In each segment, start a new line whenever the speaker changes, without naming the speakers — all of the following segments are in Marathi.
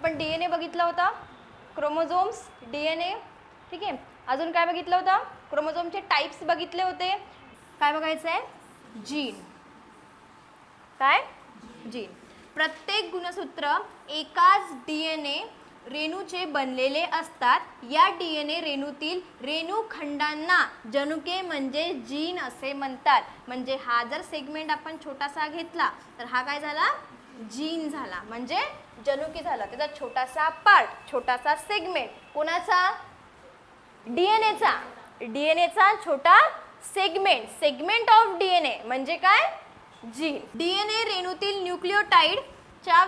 आपण DNA बघितला होता, क्रोमोझोम्स, DNA, ठीक आहे. अजून काय बघितलं होतं, क्रोमोझोमचे टाइप्स बघितले होते. काय बघायचं आहे, जीन. काय, जीन. प्रत्येक गुणसूत्र एकाच DNA रेणूचे बनलेले असतात. या DNA रेणूतील रेणूखंडांना जनुके म्हणजे जीन असे म्हणतात. म्हणजे हा जर सेगमेंट आपण छोटासा घेतला तर हा काय झाला, जीन झाला, म्हणजे जनुकी झाला. त्याचा छोटासा पार्ट, छोटासा सेगमेंट कोणाचा, DNAचा. DNAचा छोटा सेगमेंट, सेगमेंट ऑफ DNA म्हणजे काय, जीन. DNA रेणूतील न्यूक्लियोटाइडच्या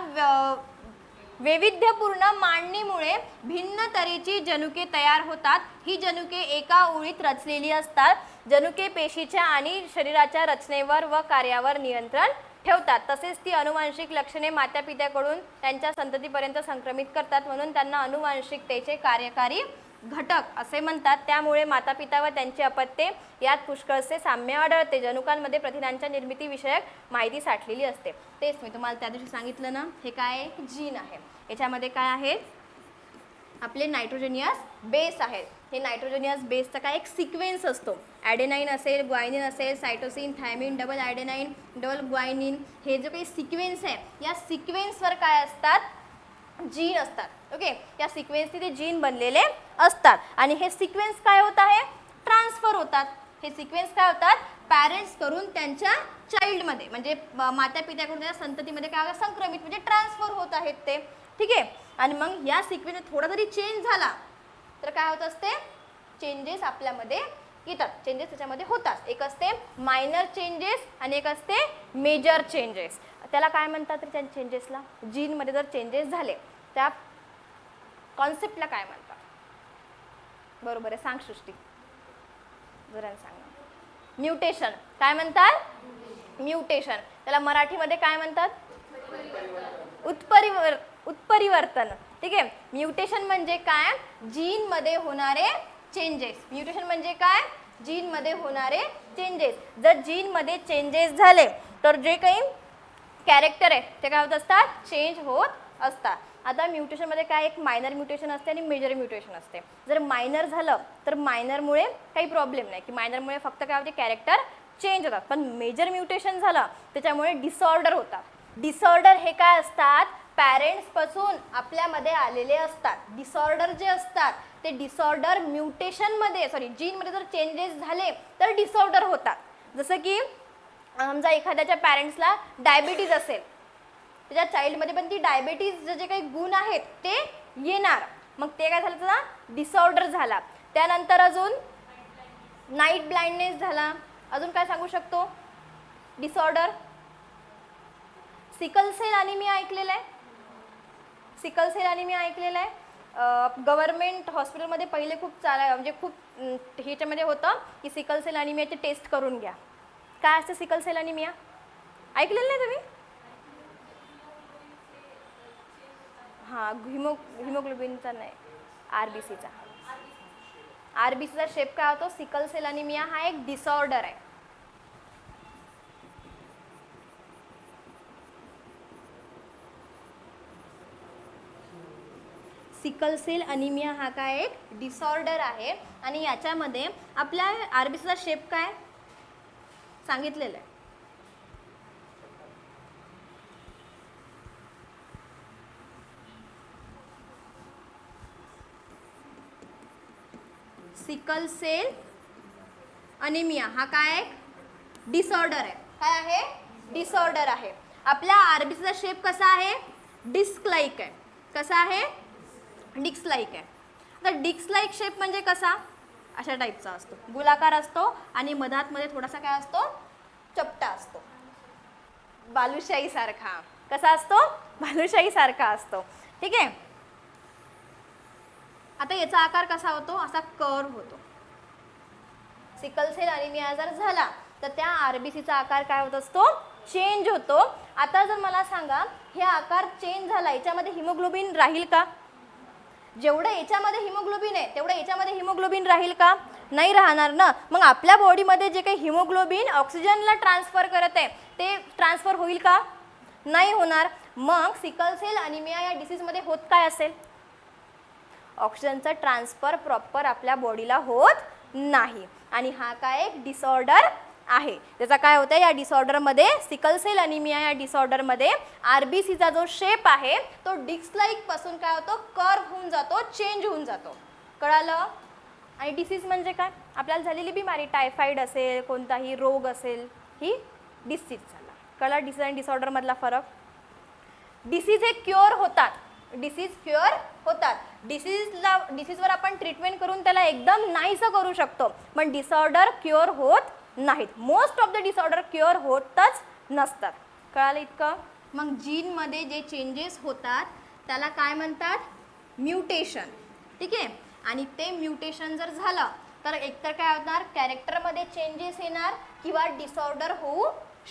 वैविध्यपूर्ण मांडणीमुळे भिन्न तऱ्हेची जनुके तयार होतात. ही जनुके एका ओळीत रचलेली असतात. जनुके पेशीच्या आणि शरीराच्या रचनेवर व कार्यावर नियंत्रण ठेवतात. तसेच ती अनुवांशिक लक्षणे मातापित्याकडून त्यांच्या संततीपर्यंत संक्रमित करतात, म्हणून त्यांना अनुवांशिकतेचे कार्यकारी घटक असे म्हणतात. त्यामुळे मातापिता व त्यांची अपत्ये यात पुष्कळसे साम्य आढळते. जनुकांमध्ये प्रथिनांच्या निर्मिती विषयक माहिती साठलेली असते. तेच मी तुम्हाला त्या दिवशी सांगितलं ना, हे काय आहे, जीन आहे. याच्यामध्ये काय आहे, आपले नायट्रोजेनियस बेस आहेत. हे नायट्रोजेनियस बेसचा काय एक सिक्वेन्स असतो. ॲडेनाईन असेल, ग्वायनिन असेल, सायटोसिन, थायमिन, डबल ॲडेनाईन, डबल ग्वायनिन, हे जो काही सिक्वेन्स आहे या सिक्वेन्सवर काय असतात, जीन असतात. ओके, या सिक्वेन्सने ते जीन बनलेले असतात. आणि हे सिक्वेन्स काय होत आहे, ट्रान्सफर होतात. हे सिक्वेन्स काय होतात, पॅरेंट्स करून त्यांच्या चाइल्डमध्ये म्हणजे माता पित्याकडून त्या संततीमध्ये काय संक्रमित म्हणजे ट्रान्सफर होत आहेत ते. ठीक आहे. आणि मग या सिक्वेन्स थोडा जरी चेंज झाला तर काय होत असते, चेंजेस आपल्यामध्ये येतात. चेंजेस त्याच्यामध्ये होतात. एक असते मायनर चेंजेस आणि एक असते मेजर चेंजेस. त्याला काय म्हणतात त्या चेंजेसला, जीनमध्ये जर चेंजेस झाले त्या कॉन्सेप्टला काय म्हणतात, बरोबर आहे, सांग सृष्टी, जरा सांग. म्युटेशन. काय म्हणतात, म्युटेशन. त्याला मराठीमध्ये काय म्हणतात, उत्परिवर्तन. ठीक आहे. म्युटेशन म्हणजे काय, जीनमध्ये होणारे चेंजेस. म्युटेशन म्हणजे काय, जीनमध्ये होणारे चेंजेस. जर जीनमध्ये चेंजेस झाले तर जे काही कॅरेक्टर आहे ते काय होत असतात, चेंज होत असतात. आता म्युटेशनमध्ये काय, एक मायनर म्युटेशन असते आणि मेजर म्युटेशन असते. जर मायनर झालं तर मायनरमुळे काही प्रॉब्लेम नाही, की मायनरमुळे फक्त काय होते, कॅरेक्टर चेंज होतात. पण मेजर म्युटेशन झालं त्याच्यामुळे डिसऑर्डर होतात. डिसऑर्डर हे काय असतात, पॅरेंट्सपासून आपल्यामध्ये आलेले असतात. डिसऑर्डर जे असतात ते डिसऑर्डर म्युटेशनमध्ये जीनमध्ये जर चेंजेस झाले तर डिसऑर्डर होतात. जसं की समजा एखाद्याच्या पॅरेंट्सला डायबिटीज असेल, त्याच्या चाइल्डमध्ये पण ती डायबिटीज जे काही गुण आहेत ते येणार. मग ते काय झालं, त्याचा डिसऑर्डर झाला. त्यानंतर अजून नाईट ब्लाइंडनेस झाला. अजून काय सांगू शकतो डिसऑर्डर, सिकल सेल अॅनिमिया ऐकलेलं आहे. सिकल सेल अॅनिमिया ऐकलेलं आहे. गव्हर्नमेंट हॉस्पिटलमध्ये पहिले खूप म्हणजे खूप ह्याच्यामध्ये होतं की सिकल सेल अॅनिमियाची टेस्ट करून घ्या. काय असते सिकल सेल अॅनिमिया, ऐकलेलं नाही तुम्ही? हां, हिमोग्लोबिनचा नाही, RBCचा. RBCचा शेप काय होतो, सिकल सेल अॅनिमिया हा एक डिसऑर्डर आहे. सिकल सेल अॅनिमिया हा काय एक डिसऑर्डर आहे. आणि याच्यामध्ये आपल्या RBCचा शेप काय सांगितलेलं आहे. सिकल सेल अॅनिमिया हा काय एक डिसऑर्डर आहे. काय आहे, डिसऑर्डर आहे. आपल्या RBCचा शेप कसा आहे, डिस्क लाईक आहे. कसा आहे, डिस्क लाईक आहे. तर डिस्क लाईक शेप म्हणजे कसा, अशा टाईपचा असतो, गोलाकार असतो आणि मधातमध्ये थोडासा काय असतो, चपटा असतो, बालुशाही सारखा. कसा असतो, बालुशाही सारखा असतो. ठीक आहे. आता याचा आकार कसा होतो, असा कर्व होतो. सिकल सेल अॅनिमिया जर झाला तर त्या RBCचा आकार काय होत असतो, चेंज होतो. आता जर मला सांगा हे आकार चेंज झाला, याच्यामध्ये हिमोग्लोबिन राहील का? जेवढं याच्यामध्ये हिमोग्लोबिन आहे तेवढं याच्यामध्ये हिमोग्लोबिन राहील का? नाही राहणार ना. मग आपल्या बॉडीमध्ये जे काही हिमोग्लोबिन ऑक्सिजनला ट्रान्सफर करत आहे ते ट्रान्सफर होईल का? नाही होणार. मग सिकल सेल अनिमिया या डिसीजमध्ये होत काय असेल? ऑक्सिजनचं ट्रान्सफर प्रॉपर आपल्या बॉडीला होत नाही आणि हा काय एक डिसऑर्डर आहे. त्याचा काय होतं या डिसऑर्डरमध्ये, सिकल सेल अनिमिया या डिसऑर्डरमध्ये आरबीसीचा जो शेप आहे तो डिस्क लाईक पासून काय होतो, कर्व होऊन जातो, चेंज होऊन जातो. कळालं? आणि डिसीज म्हणजे काय? आपल्याला झालेली बिमारी, टायफॉइड असेल, कोणताही रोग असेल, ही डिसीज झाला. कळला डिसीज आणि डिसऑर्डरमधला फरक? डिसीज हे क्युअर होतात, डिसीज क्युअर होतात. डिसीजवर आपण ट्रीटमेंट करून त्याला एकदम नाहीसं करू शकतो, पण डिसऑर्डर क्युअर होत नाहीत. Most of the disorder cure होतच नसतात. कळालं इतकं? मग जीनमध्ये जे चेंजेस होतात त्याला काय म्हणतात? म्युटेशन. ठीक आहे. आणि ते म्युटेशन जर झालं तर एकतर काय होणार, कॅरेक्टरमध्ये चेंजेस येणार किंवा डिसऑर्डर होऊ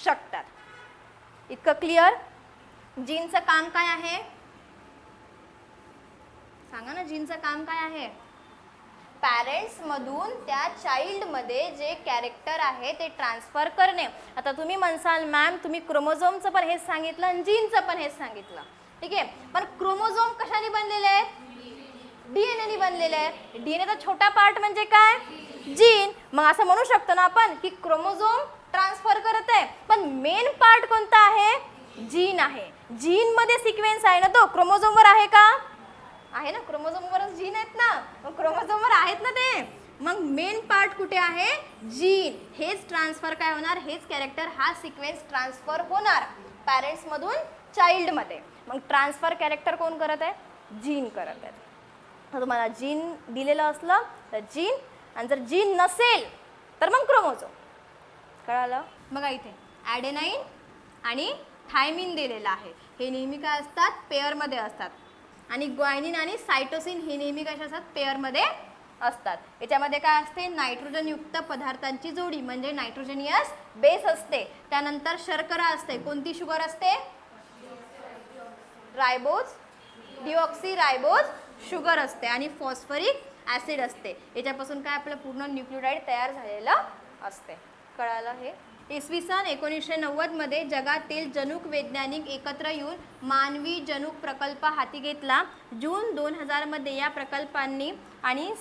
शकतात. इतकं क्लिअर? जीनचं काम काय आहे सांगा ना, जीनचं काम काय आहे? पॅरेंट्समधून त्या चाइल्डमध्ये जे कॅरेक्टर आहे ते ट्रान्सफर करणे. आता तुम्ही म्हणसाल मॅम तुम्ही क्रोमोझोमचं पण हेच सांगितलं आणि जीनचं पण हेच सांगितलं. ठीक आहे, पण क्रोमोझोम कशाने बनलेले आहेत? डीएनएने बनलेले आहे. डीएनएचा छोटा पार्ट म्हणजे काय? जीन. मग असं म्हणू शकतो ना आपण की क्रोमोझोम ट्रान्सफर करत आहे, पण मेन पार्ट कोणता आहे? जीन आहे. जीनमध्ये सिक्वेन्स आहे ना, तो क्रोमोझोमवर आहे का? आहे ना, क्रोमोझोमवरच जीन आहेत ना, मग क्रोमोझोमवर आहेत ना ते. मग मेन पार्ट कुठे आहे? जीन. हेच ट्रान्सफर काय होणार, हेच कॅरेक्टर, हा सिक्वेन्स ट्रान्सफर होणार पॅरेंट्समधून चाइल्डमध्ये. मग ट्रान्सफर कॅरेक्टर कोण करत आहे? जीन करत आहे. तर तुम्हाला जीन दिलेलं असलं तर जीन, आणि जर जीन नसेल तर मग क्रोमोझोम. कळालं? बघा इथे ॲडेनाईन आणि थायमिन दिलेलं आहे. हे नेहमी काय असतात? पेअरमध्ये असतात. आणि ग्वायनिन आणि सायटोसिन हे नेहमी कशा असतात? पेअरमध्ये असतात. याच्यामध्ये काय असते? नायट्रोजनयुक्त पदार्थांची जोडी म्हणजे नायट्रोजनियस बेस असते. त्यानंतर शर्करा असते. कोणती शुगर असते? रायबोज, डिऑक्सीरायबोज शुगर असते. आणि फॉस्फरिक ॲसिड असते. याच्यापासून काय आपलं पूर्ण न्यूक्लियोटाइड तयार झालेलं असते. कळालं हे? इसवी सन 1990 जगातील जनुक वैज्ञानिक एकत्र येऊन मानवी जनुक प्रकल्प हाती घेतला. जून 2000 या प्रकल्पांनी आणि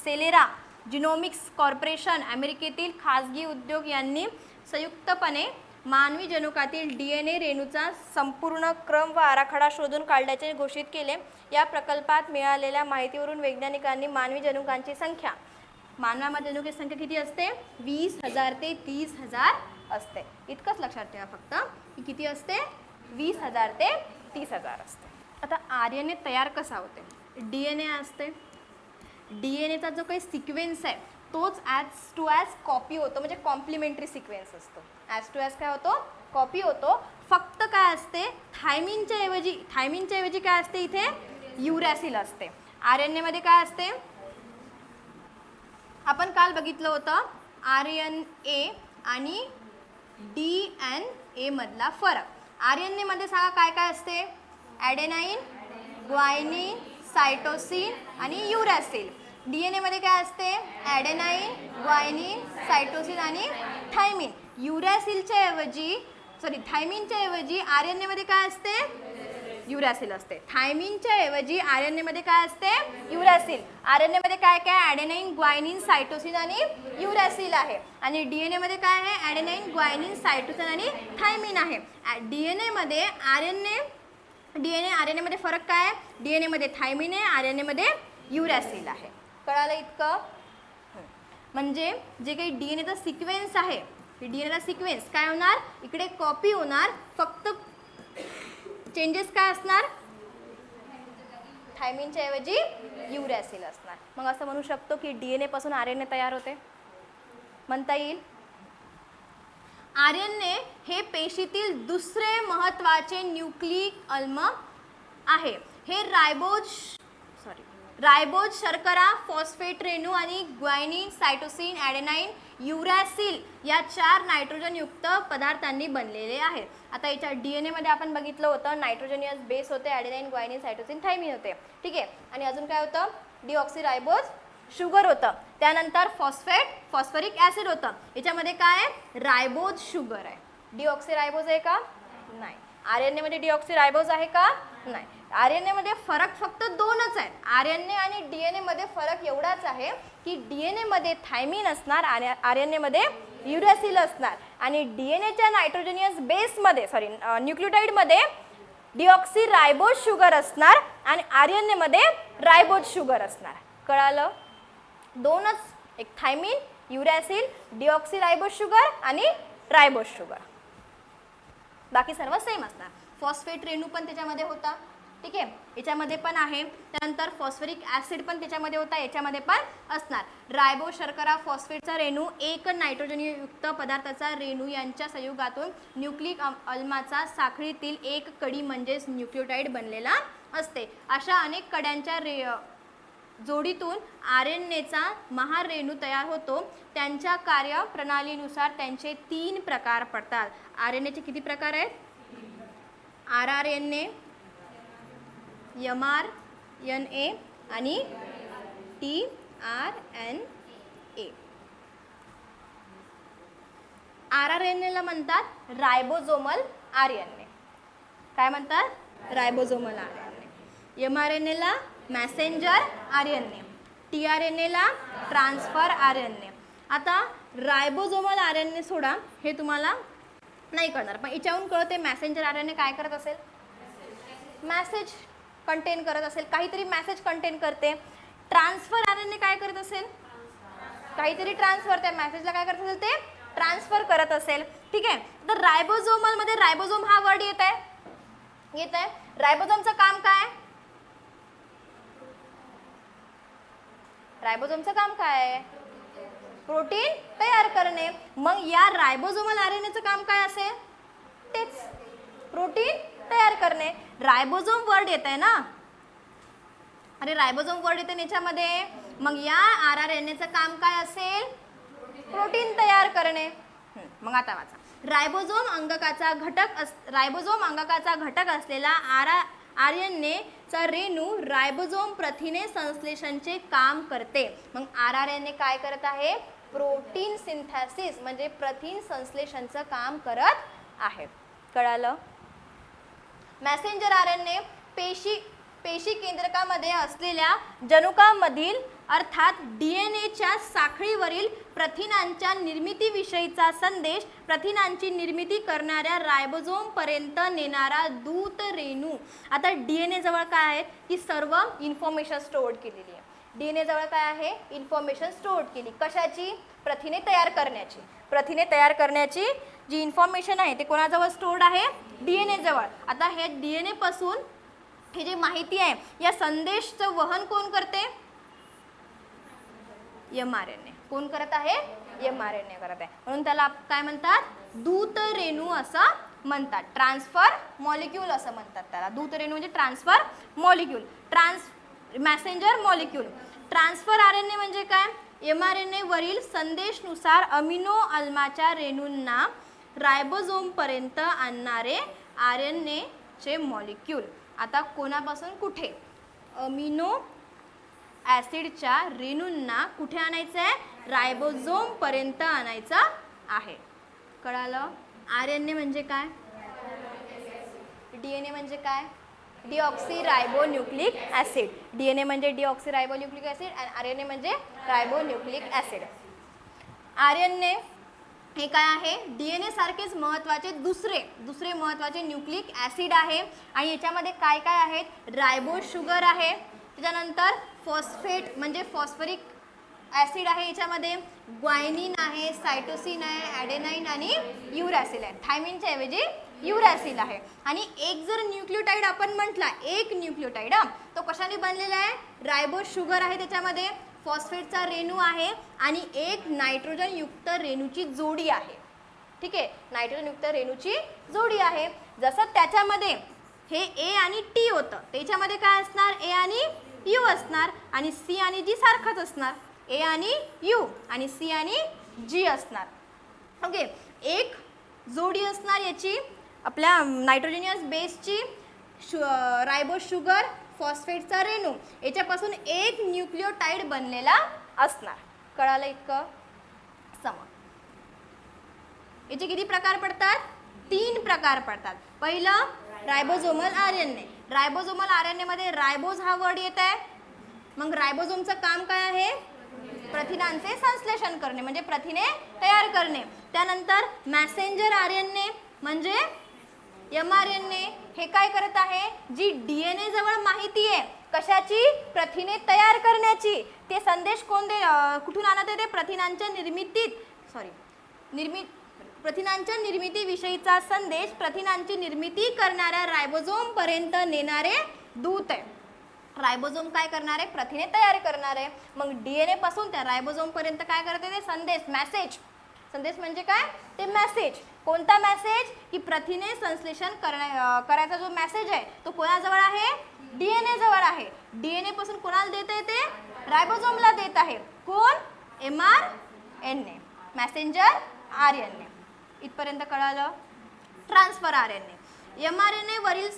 सेलेरा जिनोमिक्स कॉर्पोरेशन अमेरिकेतील खाजगी उद्योग यांनी संयुक्तपणे मानवी जनुकातील डीएनए रेणूचा संपूर्ण क्रम व आराखडा शोधून काढल्याचे घोषित केले. या प्रकल्पात मिळालेल्या माहितीवरून वैज्ञानिकांनी मानवी जनुकांची संख्या, मानवामध्ये जनुकांची संख्या किती असते? 20,000 ते 30,000 असते. इतकंच लक्षात ठेवा फक्त की किती असते? 20,000 ते 30,000 असते. आता आरएनए तयार कसा होते? डीएनए असते. डीएनएचा जो काही सिक्वेन्स आहे तोच ॲज टू ॲज कॉपी होतो, म्हणजे कॉम्प्लिमेंटरी सिक्वेन्स असतो. ॲज टू ॲज काय होतो? कॉपी होतो. फक्त काय असते? थायमिनच्या ऐवजी काय असते इथे? युरॅसिल असते. आरएनएमध्ये काय असते? आपण काल बघितलं होतं आरएनए आणि डीएनए मधला फरक. आरएनए मध्ये सांगा काय काय असते? ॲडेनाईन, ग्वायनिन, सायटोसिन आणि युरॅसिल. डीएनए मध्ये काय असते? ॲडेनाईन, ग्वायनिन, सायटोसिन आणि थायमिन. थायमिनच्या ऐवजी आरएनए मध्ये काय असते? युरॅसिल असते. थायमिनच्या ऐवजी आरएनए मध्ये काय असते? युरॅसिल. आरएनए मध्ये काय काय? ॲडेनाईन, ग्वायनिन, सायटोसिन आणि युरॅसिल आहे. आणि डीएनए मध्ये काय आहे? ॲडेनाईन, ग्वायनिन, सायटोसिन आणि थायमिन आहे. डीएनए मध्ये आरएनए मध्ये फरक काय आहे? डीएनए मध्ये थायमिन आहे, आरएनए मध्ये युरॅसिल आहे. कळालं इतकं? म्हणजे जे काही डीएनएचा सिक्वेन्स आहे, डीएनएचा सिक्वेन्स काय होणार? इकडे कॉपी होणार, फक्त चेंजेस काय असणार? थायमिनच्या ऐवजी युरॅसिल असणार. मग असं म्हणू शकतो की डीएनए पासून आरएनए तयार होते, म्हणता येईल. आरएनए हे पेशीतील दुसरे महत्त्वाचे न्यूक्लिक अम्ल आहे. हे रायबोज, शर्करा, फॉस्फेट रेणू आणि ग्वायनिन, सायटोसिन, ॲडेनाईन, युरॅसिल या 4 नायट्रोजनयुक्त पदार्थांनी बनलेले आहेत. आता याच्या डीएनए मध्ये आपण बघितलं होतं नायट्रोजनियस बेस होते, ॲडेनाईन, ग्वायनिन, सायटोसिन, थायमिन होते. ठीक आहे. आणि अजून काय होतं? डिऑक्सीरायबोज शुगर होतं. त्यानंतर फॉस्फरिक ॲसिड होतं. याच्यामध्ये काय आहे? रायबोज शुगर आहे. डिऑक्सीरायबोज आहे का? नाही. RNA मध्ये डिऑक्सिरायबोज आहे का? नाही. RNA मध्ये फरक फक्त दोनच आहेत. RNA आणि DNA मध्ये फरक एवढाच आहे की DNA मध्ये थायमिन असणार आणि RNA मध्ये युरॅसिल असणार आणि DNAच्या नायट्रोजनियस बेसमध्ये न्यूक्लियोटाइडमध्ये डिऑक्सिरायबोज शुगर असणार आणि RNA मध्ये रायबोज शुगर असणार. कळालं? दोनच, एक थायमिन, युरॅसिल, डिऑक्सिरायबोज शुगर आणि रायबोज शुगर. बाकी सर्व सेम असणार. फॉस्फेट रेणू पण त्याच्यामध्ये होता, ठीक आहे, याच्यामध्ये पण आहे. त्यानंतर फॉस्फरिक ॲसिड पण त्याच्यामध्ये होता, याच्यामध्ये पण असणार. रायबो शर्करा फॉस्फेटचा रेणू एक नायट्रोजनयुक्त पदार्थाचा रेणू यांच्या संयुगातून न्यूक्लिक अम्लाचा साखळीतील एक कडी म्हणजेच न्यूक्लियोटाइड बनलेला असते. अशा अनेक कड्यांच्या जोडीतून RNAचा महारेणू तयार होतो. त्यांच्या कार्यप्रणालीनुसार त्यांचे 3 प्रकार पडतात. RNAचे किती प्रकार आहेत? rRNA, mRNA आणि tRNA. rRNAला म्हणतात रायबोझोमल RNA. काय म्हणतात? Ribosomal RNA. mRNAला मॅसेंजर RNA, tRNAला ट्रान्सफर RNA. आता रायबोझोमल RNA सोडा, हे तुम्हाला नाही कळणार, पण याच्याहून कळते मॅसेंजर RNA काय करत असेल? मॅसेज कंटेन करत असेल, काहीतरी मॅसेज कंटेन करते. ट्रान्सफर RNA काय करत असेल? काहीतरी ट्रान्सफर, त्या मॅसेजला काय करत असेल? ते ट्रान्सफर करत असेल. ठीक आहे. तर रायबोझोमल मध्ये रायबोझोम हा वर्ड येत आहे. रायबोझोमचं काम काय? रायबोझोमचं काम काय आहे? प्रोटीन तयार करणे. मग या रायबोझोमल RNAचं काम काय असेल? तेच, प्रोटीन तयार करणे. रायबोझोम वर्ड येत आहे ना, अरे रायबोझोम वर्ड येते याच्यामध्ये. मग या rRNAचं काम काय असेल? प्रोटीन तयार करणे. मग आता वाचा. रायबोझोम अंगकाचा घटक असलेला RNAचा रेणू रायबोझोम प्रथिने संश्लेषणचे काम करते. मग rRNA काय करत आहे? प्रोटीन सिंथेसिस म्हणजे प्रथिन संश्लेषणचं काम करत आहे. कळालं? मॅसेंजर RNA पेशी केंद्रकामध्ये असलेल्या जनुकामधील अर्थात DNAच्या साखळीवरील प्रथिनांच्या निर्मितीविषयीचा संदेश प्रथिनांची निर्मिती करणाऱ्या रायबोझोम पर्यंत नेणारा दूत रेणू. आता DNA जवळ काय आहे? की सर्व इन्फॉर्मेशन स्टोअर्ड केलेली आहे. DNA जवळ काय आहे? इन्फॉर्मेशन स्टोअर्ड केली. कशाची? प्रथिने तयार करण्याची. प्रथिने तयार करण्याची जी इन्फॉर्मेशन आहे ते कोणाजवळ स्टोअर्ड आहे? DNA जवळ. आता हे DNA पासून हे जे माहिती आहे या संदेशचं वहन कोण करते? mRNA. कोण करत आहे? mRNA करत आहे. म्हणून त्याला काय म्हणतात? दूत रेणू असं म्हणतात. ट्रान्सफर मॉलिक्यूल असं म्हणतात त्याला. दूत रेणू म्हणजे transfer molecule, Messenger molecule. Transfer RNA म्हणजे काय? mRNA वरील संदेशनुसार अमिनो आम्लाच्या रेणूंना रायबोझोम पर्यंत आणणारे RNA चे मॉलिक्यूल. आता कोणापासून कुठे? अमिनो ॲसिडच्या रेणूंना कुठे आणायचं आहे? रायबोझोम पर्यंत आणायचं आहे. कळालं? RNA म्हणजे काय? DNA म्हणजे काय? डिऑक्सिरायबोन्यूक्लिक ॲसिड. DNA म्हणजे डिऑक्सिरायबोन्यूक्लिक ॲसिड आणि RNA म्हणजे रायबोन्यूक्लिक ॲसिड. RNA हे काय आहे? DNA सारखेच महत्त्वाचे दुसरे महत्त्वाचे न्यूक्लिक ॲसिड आहे आणि याच्यामध्ये काय काय आहेत? रायबोज शुगर आहे, त्याच्यानंतर फॉस्फेट म्हणजे फॉस्फरिक ॲसिड आहे, याच्यामध्ये ग्वायनिन आहे, सायटोसिन आहे, ॲडेनाइन आणि युरॅसिल आहे. थायमिनच्या ऐवजी युरॅसिल आहे. आणि एक जर न्यूक्लियोटाइड आपण म्हटला, एक न्यूक्लियोटाइड तो कशाने बनलेला आहे? रायबोज शुगर आहे, त्याच्यामध्ये फॉस्फेटचा रेणू आहे आणि एक नायट्रोजन युक्त रेणूची जोडी आहे. ठीक आहे, नायट्रोजन युक्त रेणूची जोडी आहे. जसं त्याच्यामध्ये हे A आणि T होतं, त्याच्यामध्ये काय असणार? A आणि U असणार आणि C आणि G सारखंच असणार. A आणि U आणि C आणि G असणार. ओके, एक जोडी असणार याची आपल्या नायट्रोजनियस बेसची, रायबोज शुगर, फॉस्फेटचा रेणू, याच्यापासून एक न्यूक्लियोटाइड बनलेला असणार. कळालं इतकं? सम. याचे किती प्रकार पडतात? तीन प्रकार पडतात. पहिलं रायबोझोमल आरएनए. रायबोझोमल आरएनए मध्ये रायबोज हा वर्ड येत आहे. मग रायबोझोमचं काम काय आहे? प्रथिनांचे संश्लेषण करणे म्हणजे प्रथिने तयार करणे. त्यानंतर मॅसेंजर आरएनए म्हणजे mRNA हे काय करत आहे? जी DNA जवळ माहिती आहे कशाची? प्रथिने तयार करण्याची. ते संदेश कुठून आणत आहे? ते प्रथिनांच्या प्रथिनांच्या निर्मितीविषयीचा संदेश प्रथिनांची निर्मिती करणाऱ्या रायबोझोम पर्यंत नेणारे दूत आहे. रायबोझोम काय करणार आहे? प्रथिने तयार करणार आहे. मग DNA पासून त्या रायबोझोम पर्यंत काय करते? ते संदेश, मेसेज. संदेश म्हणजे काय? ते मेसेज. कोणता मेसेज? की प्रथिने संश्लेषण करायचा जो मेसेज आहे तो कोणाजवळ आहे? DNA जवळ आहे. DNA पासून कोणाला देत आहे? ते रायबोझोमला देत आहे. कोण? mRNA, Messenger RNA. इथपर्यंत कळालं? Transfer RNA. mRNA वरील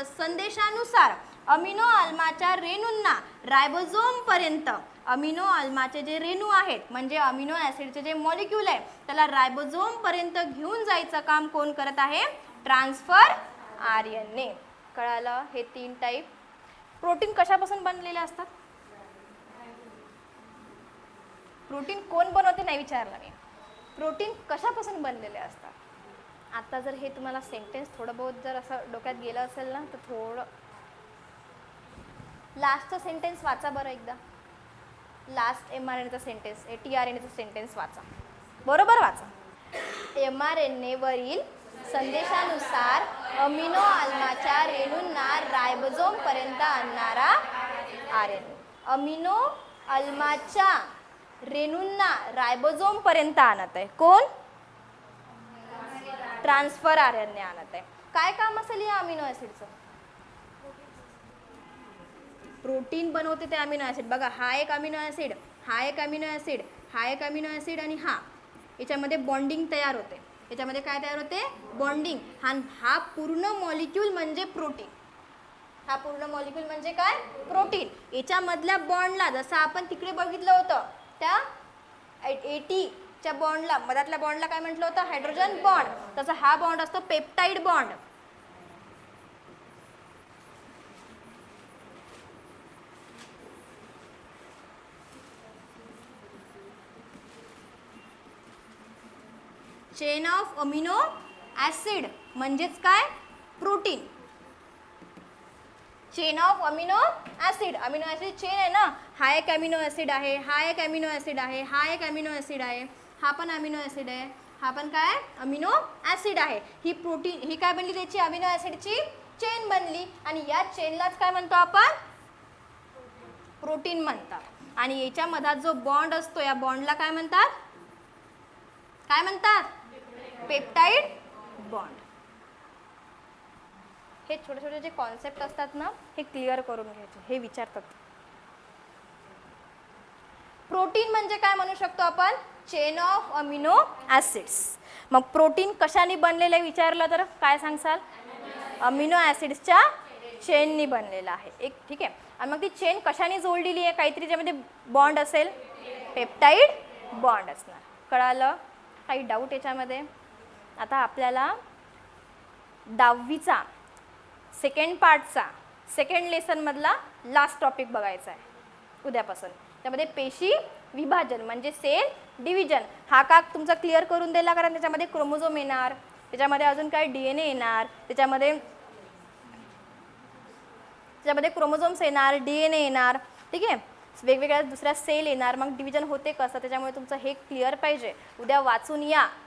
संदेशानुसार अमिनो आल्माच्या रेणूंना रायबोझोम पर्यंत, अमिनो आल्माचे जे रेणू आहेत म्हणजे अमिनो ॲसिडचे जे मॉलिक्यूल आहे त्याला रायबोझोम पर्यंत घेऊन जायचं काम कोण करत आहे? Transfer RNA. कळालं? हे तीन टाईप. प्रोटीन कशापासून बनलेले असतात? प्रोटीन कोण बनवते नाही विचारलं मी. प्रोटीन कशापासून बनलेले असतात? आता जर हे तुम्हाला सेंटेन्स थोडं बहुत जर असं डोक्यात गेलं असेल ना तर थोडं लास्टचं सेंटेन्स वाचा बरं एकदा. लास्ट mRNAचा सेंटेन्स, tRNAचा सेंटेन्स वाचा. बरोबर वाचा. mRNA वरील संदेशानुसार अमिनो आल्माच्या रेणूंना रायबोझोम पर्यंत आणणारा आरएनए. अमिनो आल्माच्या रेणूंना रायबोझोम पर्यंत आणत आहे कोण? ट्रान्सफर आरएनए आणत आहे. काय काम असेल या अमिनो ॲसिडचं? प्रोटीन बनवते ते अमिनो ॲसिड. बघा, हा एक अमिनो ॲसिड, हा एक अमिनो ॲसिड, हा एक अमिनो ॲसिड आणि याच्यामध्ये बॉन्डिंग तयार होते. याच्यामध्ये काय तयार होते? बॉन्डिंग. हा पूर्ण मॉलिक्यूल म्हणजे प्रोटीन. हा पूर्ण मॉलिक्यूल म्हणजे काय? प्रोटीन. याच्यामधल्या बॉन्डला जसं आपण तिकडे बघितलं होतं त्या ATच्या बॉन्डला, मधातल्या बॉन्डला काय म्हटलं होतं? Hydrogen bond. तसा हा बॉन्ड असतो peptide bond. Chain of amino acid म्हणजेच काय? Protein. Chain of amino acid. Amino acid chain आहे ना. हा एक अमिनो ॲसिड आहे, हा एक अमिनो ॲसिड आहे, हा एक अमिनो ॲसिड आहे, हा पण अमिनो ॲसिड आहे, हा पण काय? अमिनो ॲसिड आहे. ही प्रोटीन, ही काय बनली? त्याची अमिनो ॲसिडची चेन बनली आणि या चेनलाच काय म्हणतो आपण? प्रोटीन म्हणतात. आणि याच्या मधात जो बॉन्ड असतो या बॉन्डला काय म्हणतात? काय म्हणतात? Peptide bond. हे छोटे छोटे जे कॉन्सेप्ट असतात ना हे क्लिअर करून घ्यायचे. हे विचारतात. प्रोटीन म्हणजे काय म्हणू शकतो आपण? Chain of amino acids. मग प्रोटीन कशाने बनलेलं आहे विचारलं तर काय सांगसाल? अमिनो ॲसिड्सच्या चेननी बनलेलं आहे. एक ठीक आहे. आणि मग ती चेन कशाने जोडलेली आहे? काहीतरी ज्यामध्ये बॉन्ड असेल, पेप्टाइड बॉन्ड असणार. कळालं? काही डाऊट याच्यामध्ये? आता आपल्याला 10वीचा सेकंड पार्टचा सेकंड लेसनमधला लास्ट टॉपिक बघायचा आहे उद्यापासून. त्यामध्ये पेशी विभाजन म्हणजे सेल डिव्हिजन. हा का तुमचा क्लिअर करून दिला, कारण त्याच्यामध्ये क्रोमोझोम येणार, त्याच्यामध्ये अजून काय DNA येणार, त्याच्यामध्ये क्रोमोझोम्स येणार, DNA येणार. ठीक आहे. वेगवेगळ्या दुसऱ्या सेल येणार. मग डिव्हिजन होते कसं, त्याच्यामुळे तुमचं हे क्लिअर पाहिजे. उद्या वाचून या.